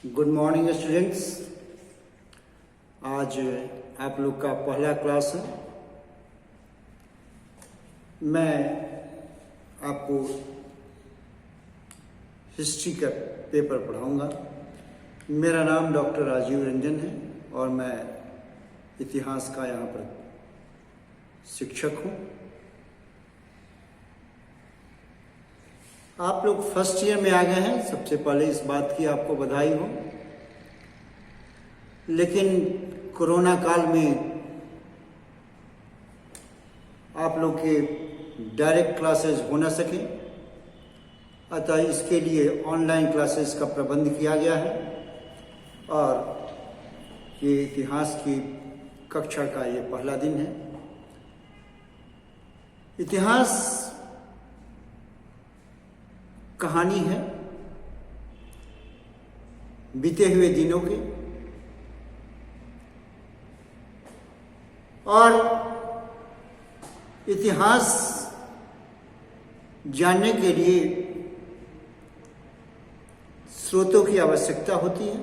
Good morning students. आज आप लोग का पहला क्लास है। मैं आपको हिस्ट्री का पेपर पढ़ाऊंगा। मेरा नाम डॉक्टर राजीव रंजन है और मैं इतिहास का यहाँ पर शिक्षक हूँ। आप लोग फर्स्ट ईयर में आ गए हैं, सबसे पहले इस बात की आपको बधाई हो। लेकिन कोरोना काल में आप लोग के डायरेक्ट क्लासेस हो न सके, अतः इसके लिए ऑनलाइन क्लासेस का प्रबंध किया गया है और ये इतिहास की कक्षा का ये पहला दिन है। इतिहास कहानी है बीते हुए दिनों की, और इतिहास जानने के लिए स्रोतों की आवश्यकता होती है।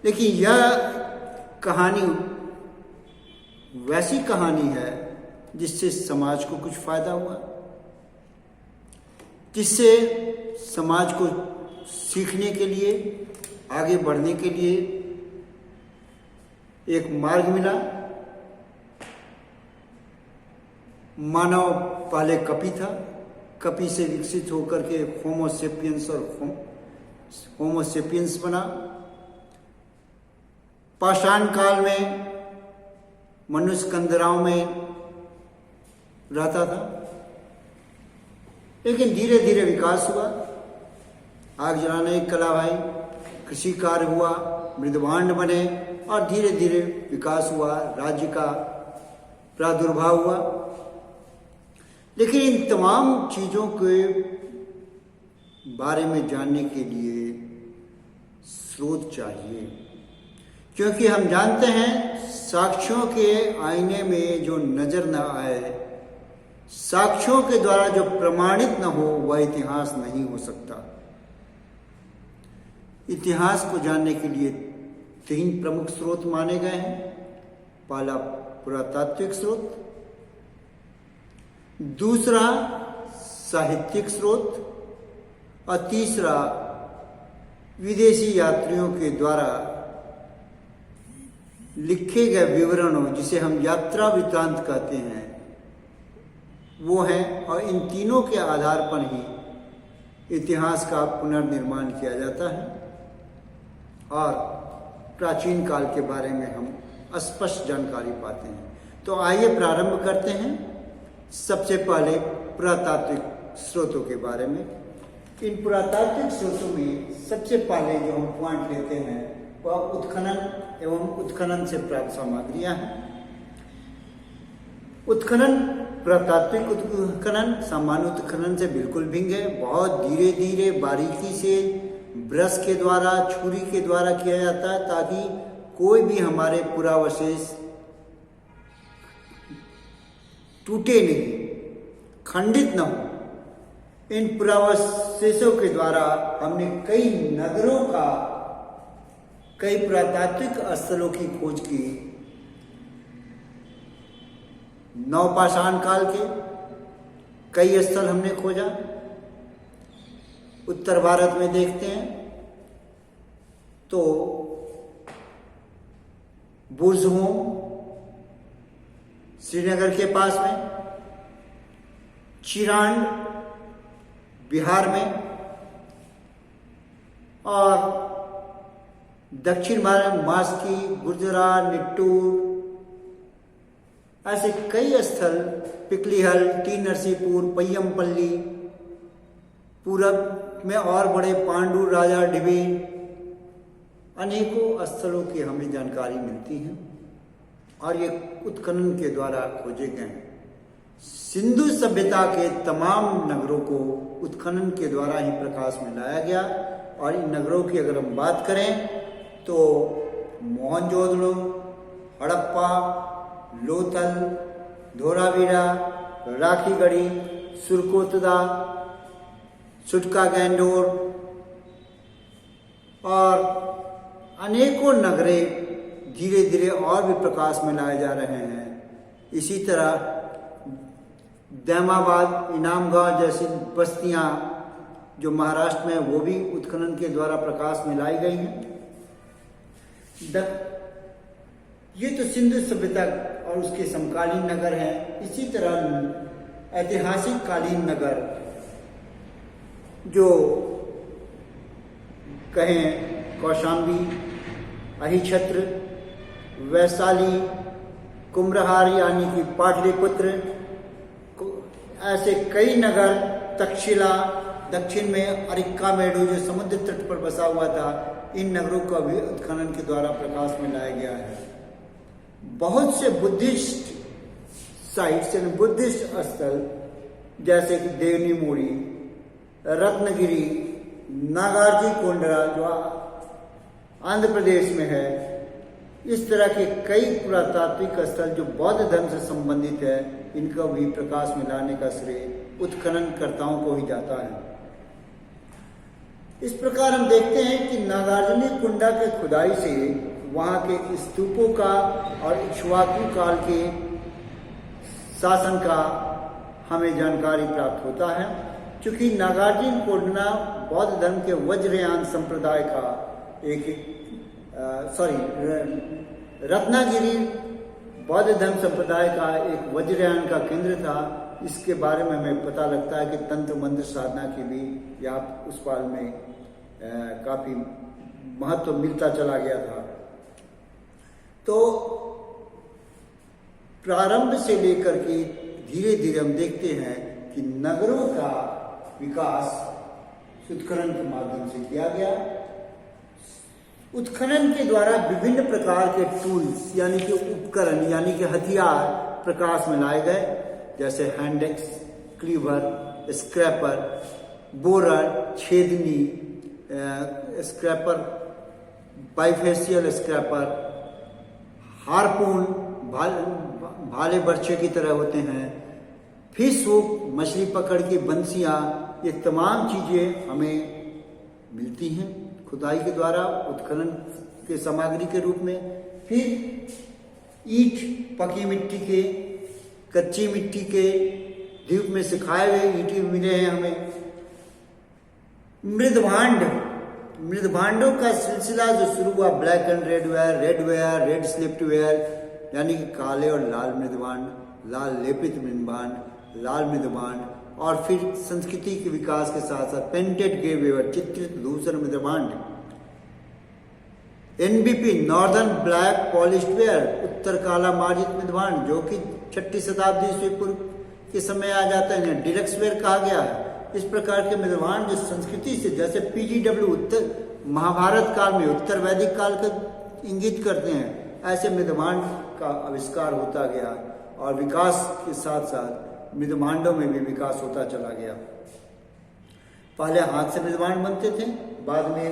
लेकिन यह कहानी वैसी कहानी है जिससे समाज को कुछ फायदा हुआ, जिससे समाज को सीखने के लिए, आगे बढ़ने के लिए एक मार्ग मिला। मानव पहले कपि था, कपि से विकसित होकर के होमो सेपियंस और होमो सेपियंस बना। पाषाण काल में मनुष्य कंदराओं में रहता था, लेकिन धीरे धीरे विकास हुआ। आग जलाने की कला आई, कृषि कार्य हुआ, मृदभांड बने और धीरे धीरे विकास हुआ, राज्य का प्रादुर्भाव हुआ। लेकिन इन तमाम चीज़ों के बारे में जानने के लिए स्रोत चाहिए, क्योंकि हम जानते हैं साक्ष्यों के आईने में जो नजर न आए, साक्ष्यों के द्वारा जो प्रमाणित न हो, वह इतिहास नहीं हो सकता। इतिहास को जानने के लिए 3 प्रमुख स्रोत माने गए हैं। पहला पुरातात्विक स्रोत, दूसरा साहित्यिक स्रोत और तीसरा विदेशी यात्रियों के द्वारा लिखे गए विवरणों, जिसे हम यात्रा वृत्तांत कहते हैं, वो है। और इन तीनों के आधार पर ही इतिहास का पुनर्निर्माण किया जाता है और प्राचीन काल के बारे में हम स्पष्ट जानकारी पाते हैं। तो आइए प्रारंभ करते हैं सबसे पहले पुरातात्विक स्रोतों के बारे में। इन पुरातात्विक स्रोतों में सबसे पहले जो हम पॉइंट लेते हैं वह उत्खनन एवं उत्खनन से प्राप्त सामग्रियां हैं। उत्खनन, पुरातात्विक उत्खनन सामान्य उत्खनन से बिल्कुल भिन्न है। बहुत धीरे धीरे बारीकी से ब्रश के द्वारा, छुरी के द्वारा किया जाता है, ताकि कोई भी हमारे पुरावशेष टूटे नहीं, खंडित न हो। इन पुरावशेषों के द्वारा हमने कई नगरों का, कई पुरातात्विक स्थलों की खोज की। नवपाषाण काल के कई स्थल हमने खोजा। उत्तर भारत में देखते हैं तो बुर्ज़हों श्रीनगर के पास में, चिरांड बिहार में, और दक्षिण भारत मास्की, गुजरात, निट्टूर, ऐसे कई स्थल, पिकलीहल, टी नरसीपुर, पय्यमपल्ली, पूरब में और बड़े पांडु, राजा डिबीन, अनेकों स्थलों की हमें जानकारी मिलती है और ये उत्खनन के द्वारा खोजे गए हैं। सिंधु सभ्यता के तमाम नगरों को उत्खनन के द्वारा ही प्रकाश में लाया गया। और इन नगरों की अगर हम बात करें तो मोहनजोदड़ो, हड़प्पा, लोथल, धोलावीरा, राखीगढ़ी, सुरकोतदा, सुटका गैंडोर, और अनेकों नगरे धीरे धीरे और भी प्रकाश में लाए जा रहे हैं। इसी तरह दैमाबाद, इनामगांव जैसी बस्तियां जो महाराष्ट्र में, वो भी उत्खनन के द्वारा प्रकाश में लाई गई हैं। ये तो सिंधु सभ्यता और उसके समकालीन नगर हैं। इसी तरह ऐतिहासिक कालीन नगर जो कहें कौशाम्बी, अहिछत्र, वैशाली, कुम्भरहार यानी कि पाटलिपुत्र, ऐसे कई नगर, तक्षशिला, दक्षिण में अरिक्कामेडु जो समुद्र तट पर बसा हुआ था, इन नगरों का भी उत्खनन के द्वारा प्रकाश में लाया गया है। बहुत से बुद्धिस्ट साइट्स यानी बुद्धिस्ट स्थल जैसे कि देवनी मोड़ी, रत्नगिरी, नागार्जुन कोंडा जो आंध्र प्रदेश में है, इस तरह के कई पुरातात्विक स्थल जो बौद्ध धर्म से संबंधित है, इनका भी प्रकाश में लाने का श्रेय उत्खननकर्ताओं को ही जाता है। इस प्रकार हम देखते हैं कि नागार्जुनी कुंडा के खुदाई से वहाँ के स्तूपों का और इक्ष्वाकु काल के शासन का हमें जानकारी प्राप्त होता है। क्योंकि नागार्जुन कोंडा बौद्ध धर्म के वज्रयान संप्रदाय का रत्नागिरी बौद्ध धर्म संप्रदाय का एक वज्रयान का केंद्र था। इसके बारे में हमें पता लगता है कि तंत्र मंत्र साधना की भी या उस काल में काफी महत्व मिलता चला गया था। तो प्रारंभ से लेकर के धीरे धीरे हम देखते हैं कि नगरों का विकास उत्खनन के माध्यम से किया गया। उत्खनन के द्वारा विभिन्न प्रकार के टूल्स यानी कि उपकरण यानी कि हथियार प्रकाश में लाए गए, जैसे हैंडेक्स, क्लीवर, स्क्रैपर, बोरर, छेदनी, स्क्रैपर, बाइफेशियल स्क्रैपर, हार्पून, भाले बर्छे की तरह होते हैं, फिश हुक, मछली पकड़ की बंसियां, ये तमाम चीजें हमें मिलती हैं खुदाई के द्वारा उत्खनन के सामग्री के रूप में। फिर ईंट, पकी मिट्टी के, कच्ची मिट्टी के धूप में सुखाए हुए ईंटें मिले हैं हमें। मृदभांडों का सिलसिला जो शुरू हुआ, black and red ware, red slipped ware यानी कि काले और लाल मृदभांड, लाल लेपित मृदभांड, लाल मृदभांड, और फिर संस्कृति के विकास के साथ साथ पेंटेड ग्रे वेयर, चित्रित धूसर मृदभांड, NBP northern black polished ware, उत्तर काला मार्जित मृदभांड जो कि 6ठी शताब्दी ईस्वी पूर्व के समय आ जाता है, डिलक्स वेयर कहा गया है। इस प्रकार के मृदभांड जो संस्कृति से, जैसे पीजीडब्ल्यू उत्तर महाभारत काल में उत्तर वैदिक काल का इंगित करते हैं, ऐसे मृदभांड का आविष्कार होता गया और विकास के साथ साथ मृदभांडों में भी विकास होता चला गया। पहले हाथ से मृदभांड बनते थे, बाद में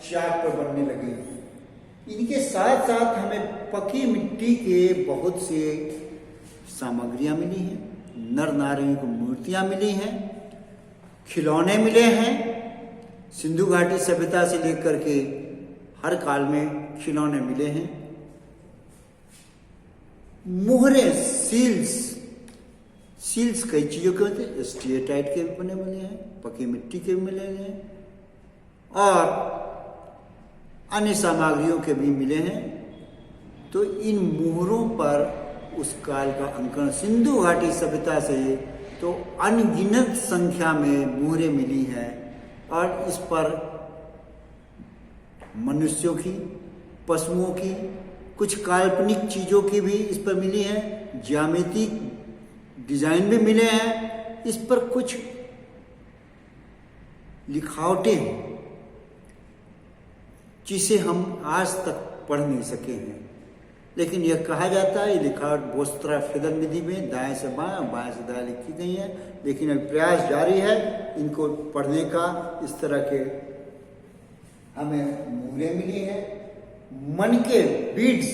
चाक पर बनने लगे। इनके साथ साथ हमें पकी मिट्टी के बहुत से सामग्रियां मिली हैं, नर नारियों की मूर्तियां मिली हैं, खिलौने मिले हैं। सिंधु घाटी सभ्यता से लेकर के हर काल में खिलौने मिले हैं। मुहरे, सील्स कई चीजों के होते हैं, स्टीएटाइट के भी बने मिले हैं, पकी मिट्टी के भी मिले हैं और अन्य सामग्रियों के भी मिले हैं। तो इन मुहरों पर उस काल का अंकन, सिंधु घाटी सभ्यता से तो अनगिनत संख्या में मुहरें मिली हैं और इस पर मनुष्यों की, पशुओं की, कुछ काल्पनिक चीजों की भी इस पर मिली हैं, ज्यामितिक डिजाइन भी मिले हैं। इस पर कुछ लिखावटें हैं जिसे हम आज तक पढ़ नहीं सके हैं, लेकिन यह कहा जाता है ये लिखावट बोस्त्रा फिदल विधि में दाएं से बाएं से दाएं लिखी गई है। लेकिन अभी प्रयास जारी है इनको पढ़ने का। इस तरह के हमें मूलें मिली हैं, मन के बीड्स,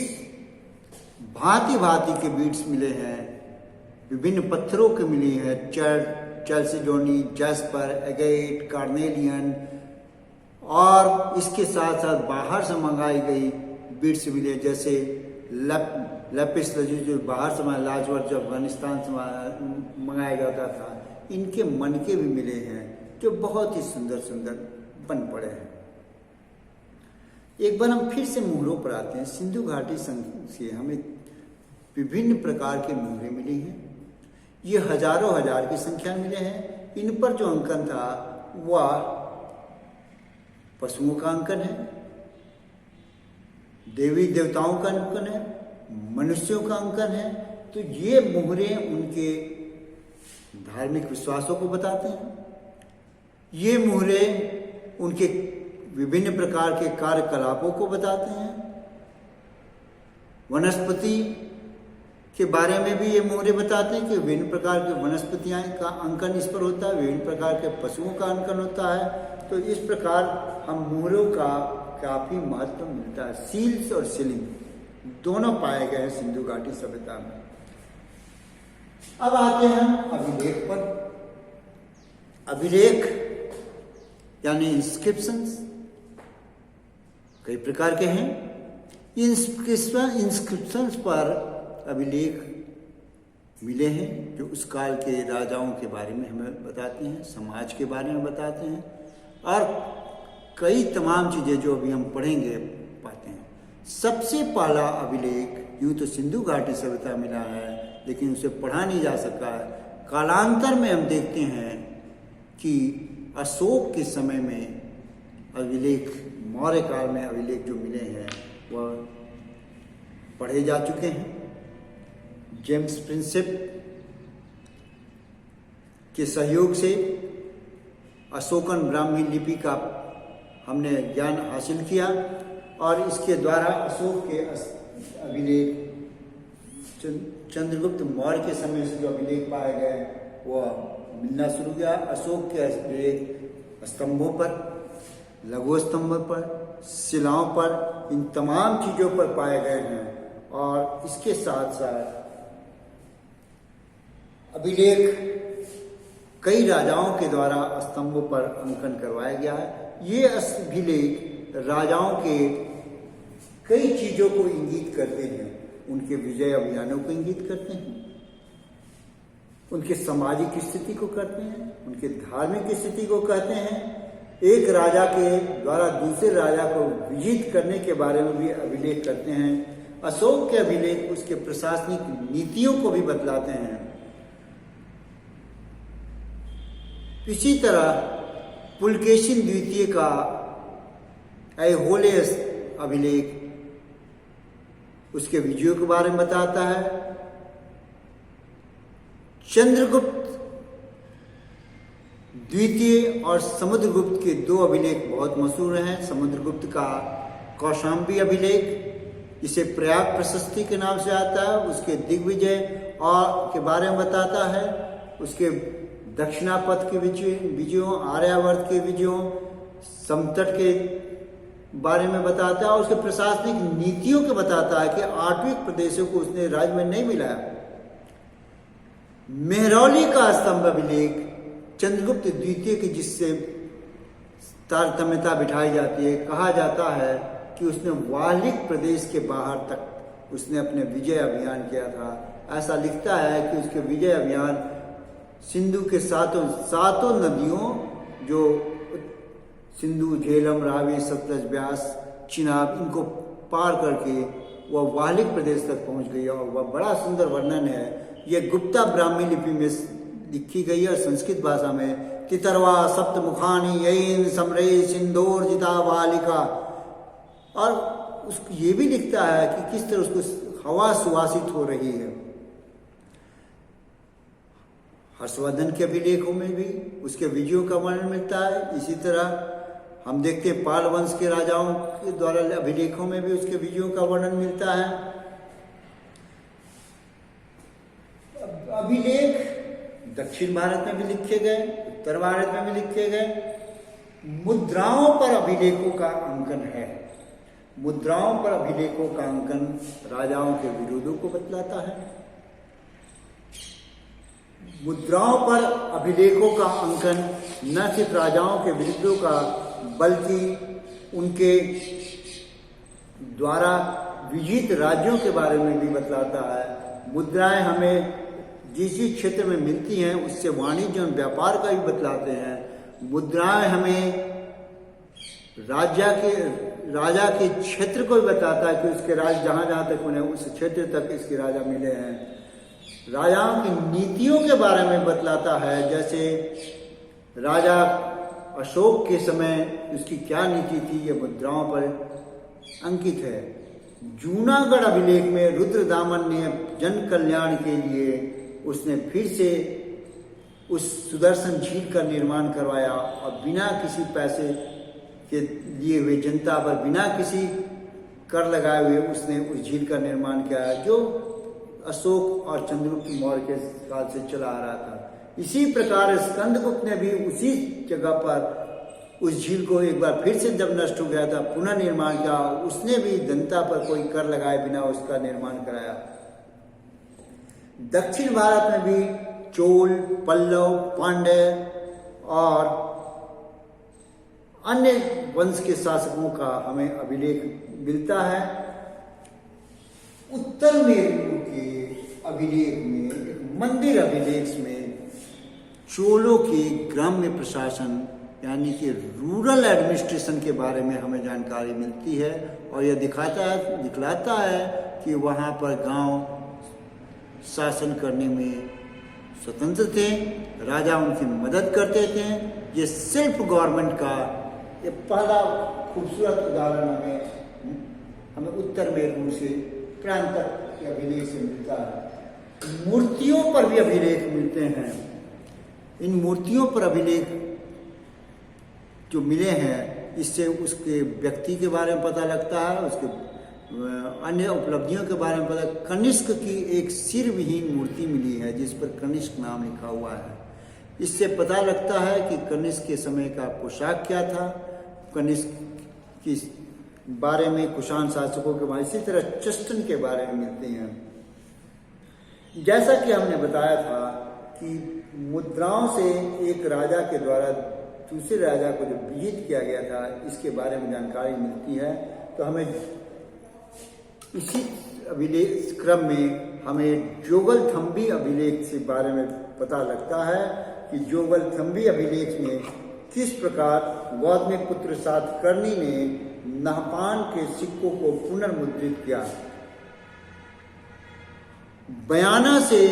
भांति भांति के बीड्स मिले हैं, विभिन्न पत्थरों के मिली है, चैल्सिडोनी, जैस्पर, एगेट, कार्नेलियन और इसके साथ साथ बाहर से मंगाई गई बिट्स मिले, जैसे लैपिस लजुली जो बाहर से लाजवर जो अफगानिस्तान से मंगाया जाता था, इनके मनके भी मिले हैं जो बहुत ही सुंदर सुंदर बन पड़े हैं। एक बार हम फिर से मोहरों पर आते हैं। सिंधु घाटी से हमें विभिन्न प्रकार के मोहरे मिली हैं। ये हजारों हजार की संख्या मिले हैं। इन पर जो अंकन था वह पशुओं का अंकन है, देवी देवताओं का अंकन है, मनुष्यों का अंकन है। तो ये मोहरे उनके धार्मिक विश्वासों को बताते हैं। ये मोहरे उनके विभिन्न प्रकार के कार्यकलापों को बताते हैं। वनस्पति के बारे में भी ये मोहरे बताते हैं कि विभिन्न प्रकार के वनस्पतियां का अंकन इस पर होता है, विभिन्न प्रकार के पशुओं का अंकन होता है। तो इस प्रकार हम मोहरों का काफी महत्व मिलता है। सील्स और सीलिंग दोनों पाए गए हैं सिंधु घाटी सभ्यता में। अब आते हैं अभिलेख पर। अभिलेख यानी इंस्क्रिप्शंस कई प्रकार के हैं। इंस्क्रिप्शंस पर अभिलेख मिले हैं जो उस काल के राजाओं के बारे में हमें बताते हैं, समाज के बारे में बताते हैं और कई तमाम चीज़ें जो अभी हम पढ़ेंगे पाते हैं। सबसे पहला अभिलेख यूँ तो सिंधु घाटी सभ्यता मिला है, लेकिन उसे पढ़ा नहीं जा सका है। कालांतर में हम देखते हैं कि अशोक के समय में अभिलेख, मौर्य काल में अभिलेख जो मिले हैं वह पढ़े जा चुके हैं। जेम्स प्रिंसेप के सहयोग से अशोकन ब्राह्मी लिपि का हमने ज्ञान हासिल किया और इसके द्वारा अशोक के अभिलेख, चंद्रगुप्त मौर्य के समय से जो अभिलेख पाए गए वह मिलना शुरू किया। अशोक के अभिलेख स्तंभों पर, लघु स्तंभों पर, शिलाओं पर, इन तमाम चीज़ों पर पाए गए हैं। और इसके साथ साथ अभिलेख कई राजाओं के द्वारा स्तंभों पर अंकन करवाया गया है। ये अभिलेख राजाओं के कई चीज़ों को इंगित करते हैं। उनके विजय अभियानों को इंगित करते हैं, उनके सामाजिक स्थिति को करते हैं, उनके धार्मिक स्थिति को कहते हैं। एक राजा के द्वारा दूसरे राजा को विजित करने के बारे में भी अभिलेख करते हैं। अशोक के अभिलेख उसके प्रशासनिक नीतियों को भी बतलाते हैं। इसी तरह पुलकेशिन द्वितीय का ऐहोले अभिलेख उसके विजयों के बारे में बताता है। चंद्रगुप्त द्वितीय और समुद्रगुप्त के दो अभिलेख बहुत मशहूर हैं। समुद्रगुप्त का कौशाम्बी अभिलेख, इसे प्रयाग प्रशस्ति के नाम से आता है, उसके दिग्विजय और के बारे में बताता है। उसके दक्षिणापथ के विजयों, आर्यावर्त के विजयों, समतट के बारे में बताता है और उसके प्रशासनिक नीतियों के बताता है कि आठवीं प्रदेशों को उसने राज्य में नहीं मिलाया। मेहरौली का स्तंभ अभिलेख चंद्रगुप्त द्वितीय की जिससे तारतम्यता बिठाई जाती है। कहा जाता है कि उसने वालिक प्रदेश के बाहर तक उसने अपने विजय अभियान किया था। ऐसा लिखता है कि उसके विजय अभियान सिंधु के सातों नदियों जो सिंधु, झेलम, रावी, सतलज, ब्यास, चिनाब, इनको पार करके वह वालिक प्रदेश तक पहुंच गई और वह बड़ा सुंदर वर्णन है। यह गुप्ता ब्राह्मी लिपि में लिखी गई है और संस्कृत भाषा में। तितरवा सप्तमुखानी यैन समरे सिंदूर जिता वालिका। और उसको ये भी लिखता है कि किस तरह उसको हवा सुवासित हो रही है। हर्षवर्धन के अभिलेखों में भी उसके विजयों का वर्णन मिलता है। इसी तरह हम देखते हैं पाल वंश के राजाओं के द्वारा अभिलेखों में भी उसके विजयों का वर्णन मिलता है। अभिलेख दक्षिण भारत में भी लिखे गए, उत्तर भारत में भी लिखे गए। मुद्राओं पर अभिलेखों का अंकन है। मुद्राओं पर अभिलेखों का अंकन राजाओं के विरोधों को बतलाता है। मुद्राओं पर अभिलेखों का अंकन न सिर्फ राजाओं के विरुद्धों का बल्कि उनके द्वारा विजित राज्यों के बारे में भी बतलाता है। मुद्राएं हमें जिस जिस क्षेत्र में मिलती हैं उससे वाणिज्य और व्यापार का भी बतलाते हैं। मुद्राएं हमें राजा के क्षेत्र को भी बताता है कि उसके राज जहाँ जहाँ तक उन्हें उस क्षेत्र तक इसके राजा मिले हैं। राजाओं की नीतियों के बारे में बतलाता है, जैसे राजा अशोक के समय उसकी क्या नीति थी, ये मुद्राओं पर अंकित है। जूनागढ़ अभिलेख में रुद्रदामन ने जन कल्याण के लिए उसने फिर से उस सुदर्शन झील का निर्माण करवाया और बिना किसी पैसे के लिए हुए जनता पर बिना किसी कर लगाए हुए उसने उस झील का निर्माण किया, जो अशोक और चंद्रगुप्त मौर्य के काल से चला आ रहा था। इसी प्रकार स्कंदगुप्त ने भी उसी जगह पर उस झील को एक बार फिर से जब नष्ट हो गया था पुनर्निर्माण किया। उसने भी जनता पर कोई कर लगाए बिना उसका निर्माण कराया। दक्षिण भारत में भी चोल, पल्लव, पांड्य और अन्य वंश के शासकों का हमें अभिलेख मिलता है। उत्तर मेरू के अभिलेख में, एक मंदिर अभिलेख में चोलों के ग्राम्य प्रशासन यानी कि रूरल एडमिनिस्ट्रेशन के बारे में हमें जानकारी मिलती है और यह दिखलाता है कि वहाँ पर गांव शासन करने में स्वतंत्र थे, राजा उनकी मदद करते थे। ये सेल्फ गवर्नमेंट का ये पहला खूबसूरत उदाहरण हमें उत्तर मेरू से प्रांत के अभिलेख से मिलता है। मूर्तियों पर भी अभिलेख मिलते हैं। इन मूर्तियों पर अभिलेख जो मिले हैं, इससे उसके व्यक्ति के बारे में पता लगता है, उसके अन्य उपलब्धियों के बारे में पता। कनिष्क की एक सिर विहीन मूर्ति मिली है जिस पर कनिष्क नाम लिखा हुआ है। इससे पता लगता है कि कनिष्क के समय का पोशाक क्या था। कनिष्क के बारे में कुषाण शासकों के बारे में, इसी तरह चष्टन के बारे में मिलते हैं। जैसा कि हमने बताया था कि मुद्राओं से एक राजा के द्वारा दूसरे राजा को जो विजित किया गया था, इसके बारे में जानकारी मिलती है। तो हमें इसी अभिलेख क्रम में हमें जोगलथम्बी अभिलेख के बारे में पता लगता है कि जोगलथम्बी अभिलेख में किस प्रकार गौतमीपुत्र सातकर्णी ने नहपान के सिक्कों को पुनर्मुद्रित किया। बयाना से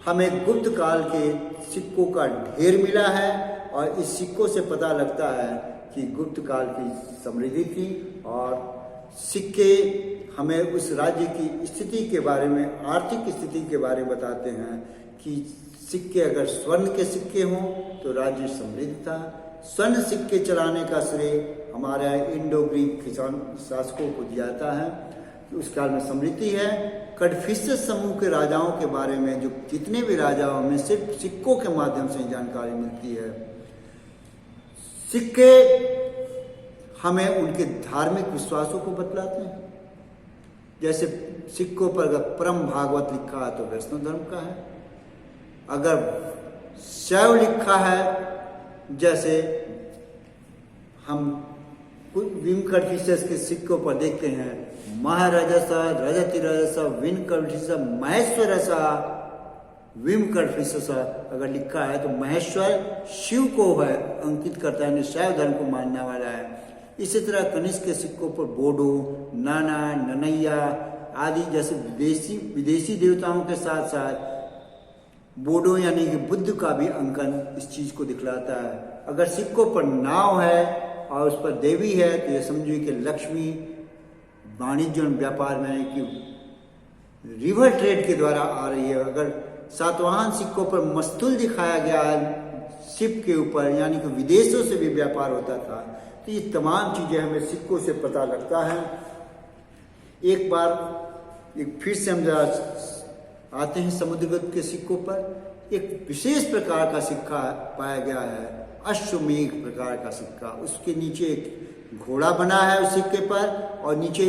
हमें गुप्त काल के सिक्कों का ढेर मिला है और इस सिक्कों से पता लगता है कि गुप्त काल की समृद्धि थी और सिक्के हमें उस राज्य की स्थिति के बारे में, आर्थिक स्थिति के बारे में बताते हैं कि सिक्के अगर स्वर्ण के सिक्के हों तो राज्य समृद्ध था। स्वर्ण सिक्के चलाने का श्रेय हमारे इंडो ग्रीक शासकों को दिया जाता है। उस काल में समृद्धि है। कड़फिसस समूह के राजाओं के बारे में जो जितने भी राजाओं में सिर्फ सिक्कों के माध्यम से जानकारी मिलती है। सिक्के हमें उनके धार्मिक विश्वासों को बतलाते हैं। जैसे सिक्कों पर अगर परम भागवत लिखा है तो वैष्णव धर्म का है। अगर शैव लिखा है, जैसे हम विम कड़फिसस के सिक्कों पर देखते हैं, महाराजस रजति रजस विन कड़फिसस महेश्वरस विम कड़फिसस अगर लिखा है तो महेश्वर शिव को है अंकित करता है, शैव धर्म को मानने वाला है। इसी तरह कनिष्क के सिक्कों पर बोडो, नाना, ननैया आदि जैसे विदेशी देवताओं के साथ साथ बोडो यानी कि बुद्ध का भी अंकन इस चीज को दिखलाता है। अगर सिक्कों पर नाव है और उस पर देवी है तो ये समझिए कि लक्ष्मी वाणिज्य और व्यापार में कि रिवर ट्रेड के द्वारा आ रही है। अगर सातवाहन सिक्कों पर मस्तूल दिखाया गया है शिप के ऊपर, यानी कि विदेशों से भी व्यापार होता था। तो ये तमाम चीजें हमें सिक्कों से पता लगता है। एक बार फिर से हम जरा आते हैं समुद्रगुप्त के सिक्कों पर। एक विशेष प्रकार का सिक्का पाया गया है, अश्वमेघ प्रकार का सिक्का। उसके नीचे एक घोड़ा बना है उस सिक्के पर और नीचे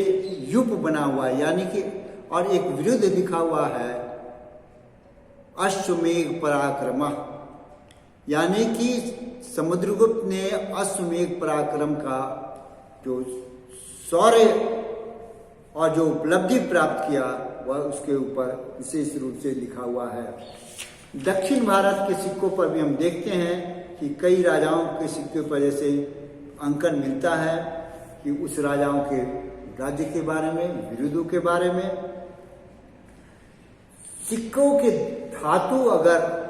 युप बना हुआ है, यानी कि और एक विरुद्ध लिखा हुआ है अश्वमेघ पराक्रम। यानी कि समुद्रगुप्त ने अश्वमेध पराक्रम का जो शौर्य और जो उपलब्धि प्राप्त किया वह उसके ऊपर विशेष रूप से लिखा हुआ है। दक्षिण भारत के सिक्कों पर भी हम देखते हैं कि कई राजाओं के सिक्के पर जैसे अंकन मिलता है कि उस राजाओं के राज्य के बारे में, विरुद्धों के बारे में। सिक्कों के धातु अगर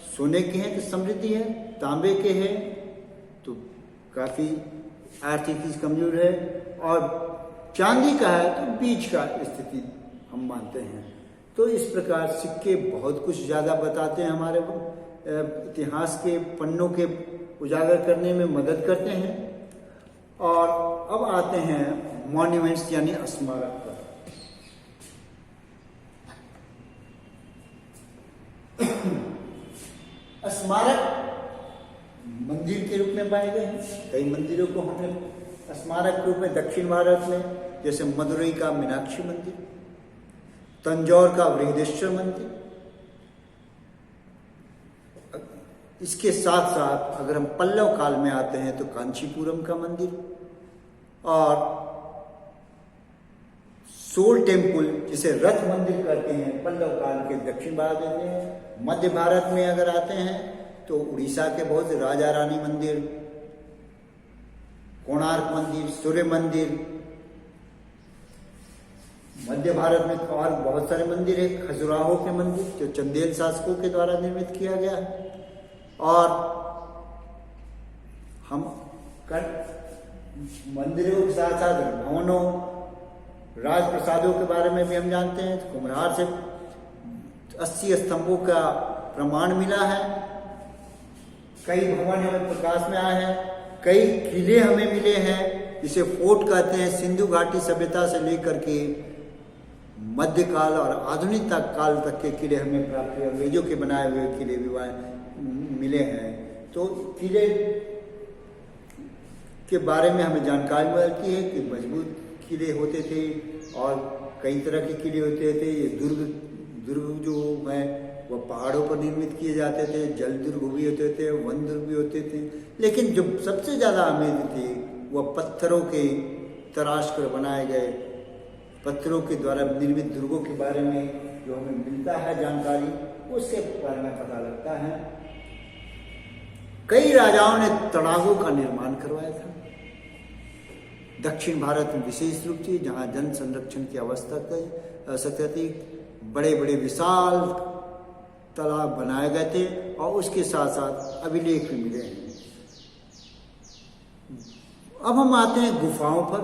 सोने के हैं तो समृद्धि है, तांबे के हैं तो काफी आर्थिक चीज कमजोर है, और चांदी का है तो बीच का स्थिति हम मानते हैं। तो इस प्रकार सिक्के बहुत कुछ ज़्यादा बताते हैं, हमारे इतिहास के पन्नों के उजागर करने में मदद करते हैं। और अब आते हैं मॉन्यूमेंट्स यानी स्मारक पर। स्मारक मंदिर के रूप में पाए गए हैं। कई मंदिरों को हमने स्मारक के रूप में दक्षिण भारत में, जैसे मदुरई का मीनाक्षी मंदिर, तंजौर का बृहदेश्वर मंदिर। इसके साथ साथ अगर हम पल्लव काल में आते हैं तो कांचीपुरम का मंदिर और सोल टेम्पल, जिसे रथ मंदिर कहते हैं, पल्लव काल के दक्षिण भारत में। मध्य भारत में अगर आते हैं तो उड़ीसा के बहुत से राजा रानी मंदिर, कोणार्क मंदिर, सूर्य मंदिर। मध्य भारत में और बहुत सारे मंदिर है, खजुराहो के मंदिर जो चंदेल शासकों के द्वारा निर्मित किया गया है। और हम मंदिरों के साथ साथ भवनों, राजप्रसादों के बारे में भी हम जानते हैं। तो कुम्हार से 80 स्तंभों का प्रमाण मिला है। कई भवन हमें प्रकाश में आए हैं, कई किले हमें मिले हैं, जिसे फोर्ट कहते हैं। सिंधु घाटी सभ्यता से लेकर के मध्यकाल और आधुनिक काल तक के किले हमें प्राप्त हुए। अंग्रेजों के बनाए हुए किले भी मिले हैं। तो किले के बारे में हमें जानकारी मिलती है कि मजबूत किले होते थे और कई तरह के किले होते थे। ये दुर्ग जो है वह पहाड़ों पर निर्मित किए जाते थे, जल दुर्ग भी होते थे, वन दुर्ग भी होते थे। लेकिन जो सबसे ज़्यादा अमीर थे वह पत्थरों के तराश कर बनाए गए, पत्थरों के द्वारा निर्मित दुर्गों के बारे में जो हमें मिलता है जानकारी, उससे बारे में पता लगता है। कई राजाओं ने तड़ागों का निर्माण करवाया था दक्षिण भारत में, विशेष रूप से जहाँ जल संरक्षण की आवश्यकता थी। बड़े बड़े विशाल तालाब बनाए गए थे और उसके साथ साथ अभिलेख भी मिले हैं। अब हम आते हैं गुफाओं पर।